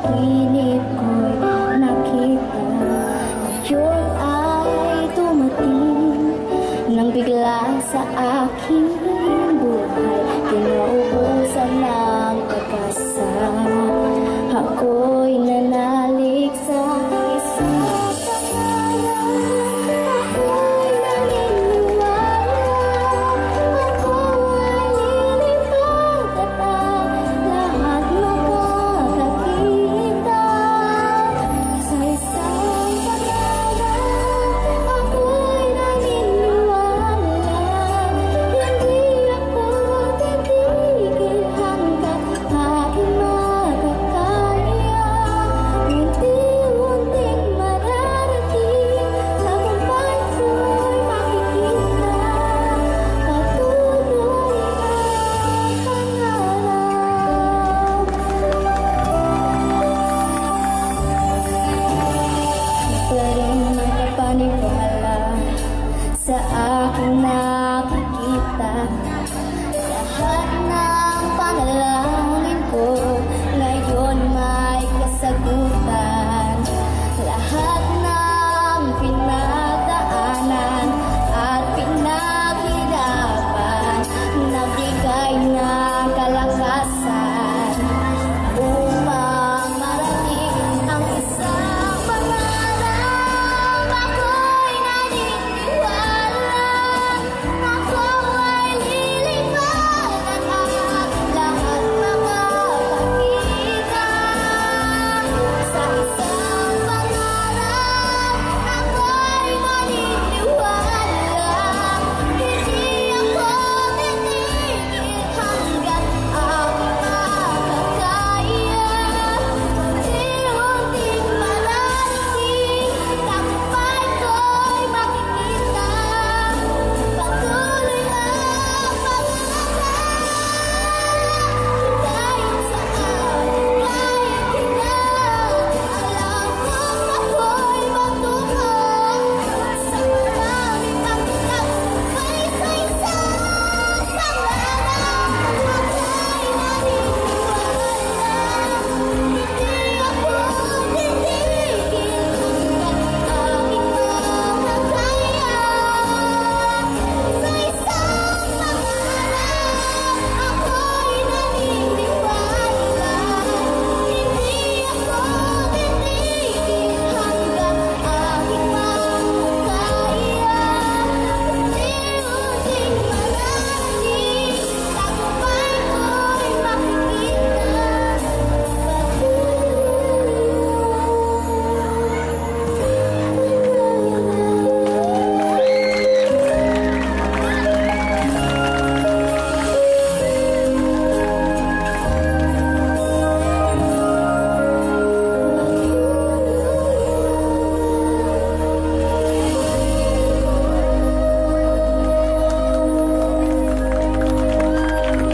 panaginip ko'y nakita. Yun ay tumating nang bigla sa aking buhay. Tinaubusan ng pag-asa. Ako'y nanalig sa isang pangalan. Ako'y naniniwala. Ako ay lilipad at ang lahat makakakita. Sa isang pangalan, ako'y naniniwala. Hindi ako titigil hanggang aking makakaya. Unti-unting mararating, tagumpay ko'y makikita. Patuloy ang pangarap. Pa rin makapaniwala sa aking nakikita. Lahat ng panalangin ko ngayon may kasagutan. Lahat ng pinagdaanan at pinaghirapan, nabigay ng kalakasan upang marating ang isang pangarap. Ako'y naniniwala. Ako ay lilipad at ang lahat makakakita. Sa isang pangarap, ako'y naniniwala. Hindi ako titigil hanggang aking makakaya. Unti-unting mararating, tagumpay ko'y makikita. Patuloy ang pangarap. Kahit saan, kahit kita, alam kong ako'y matuto sa maraming pagtagumpay sa isang pangarap. Ako'y naniniwala. Hindi ako titigil hanggang aking makakaya. Sa isang pangarap, ako'y naniniwala. Hindi ako titigil hanggang aking makakaya. Unti-unting mararating, tagumpay ko'y makikita.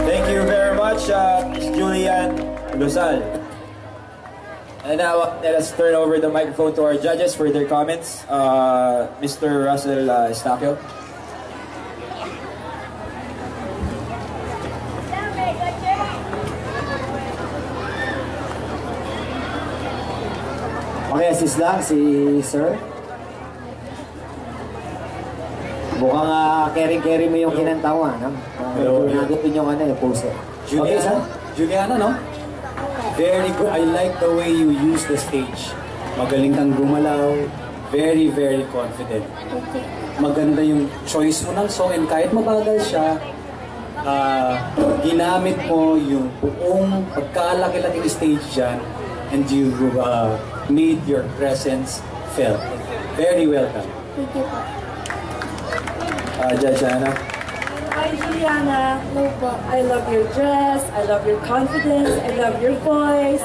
Thank you very much, Miss Julian Luzal. And now, let us turn over the microphone to our judges for their comments. Mr. Russell Estacio. Okay, assist lang si Sir. Mukhang caring-carry mo yung kinanta mo, no? Nagutin yung yung poster. Okay, Sir? Juliana, no? Very good. I like the way you use the stage. Magaling kang gumalaw. Very, very confident. Maganda yung choice mo ng song, and kahit mabagal siya, ginamit mo yung buong pagkalaki-laking stage dyan, and you made your presence felt. Very well done. Thank you po. Judge Anna. Hi, Juliana. I love your dress. I love your confidence. I love your voice.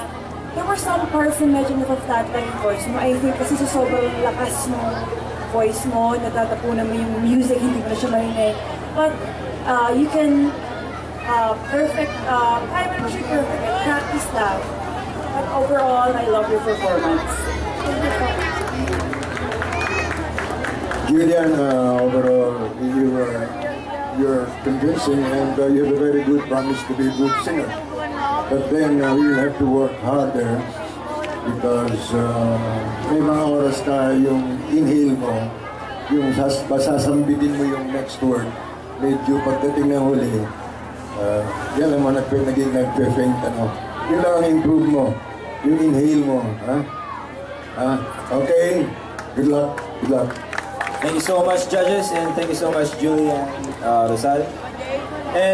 There were some parts na medyo nata-flat lang yung voice mo. I think kasi sa sobrang lakas ng voice mo, natatapunan mo yung music, hindi mo na siya marinig. But you can I'm not sure perfect practice lang. But overall, I love your performance. Thank you so much. Julian, overall, you're convincing, and you have a very good promise to be a good singer. But then we will have to work harder because may mga oras na yung inhale mo, yung sasambitin mo yung next word, medyo pagdating ng huli, yan naman naging nagpe-faint, ano. Yun lang ang improve mo, yung inhale mo, ha? Okay, good luck, good luck. Thank you so much, judges, and thank you so much, Julia and Rosal. And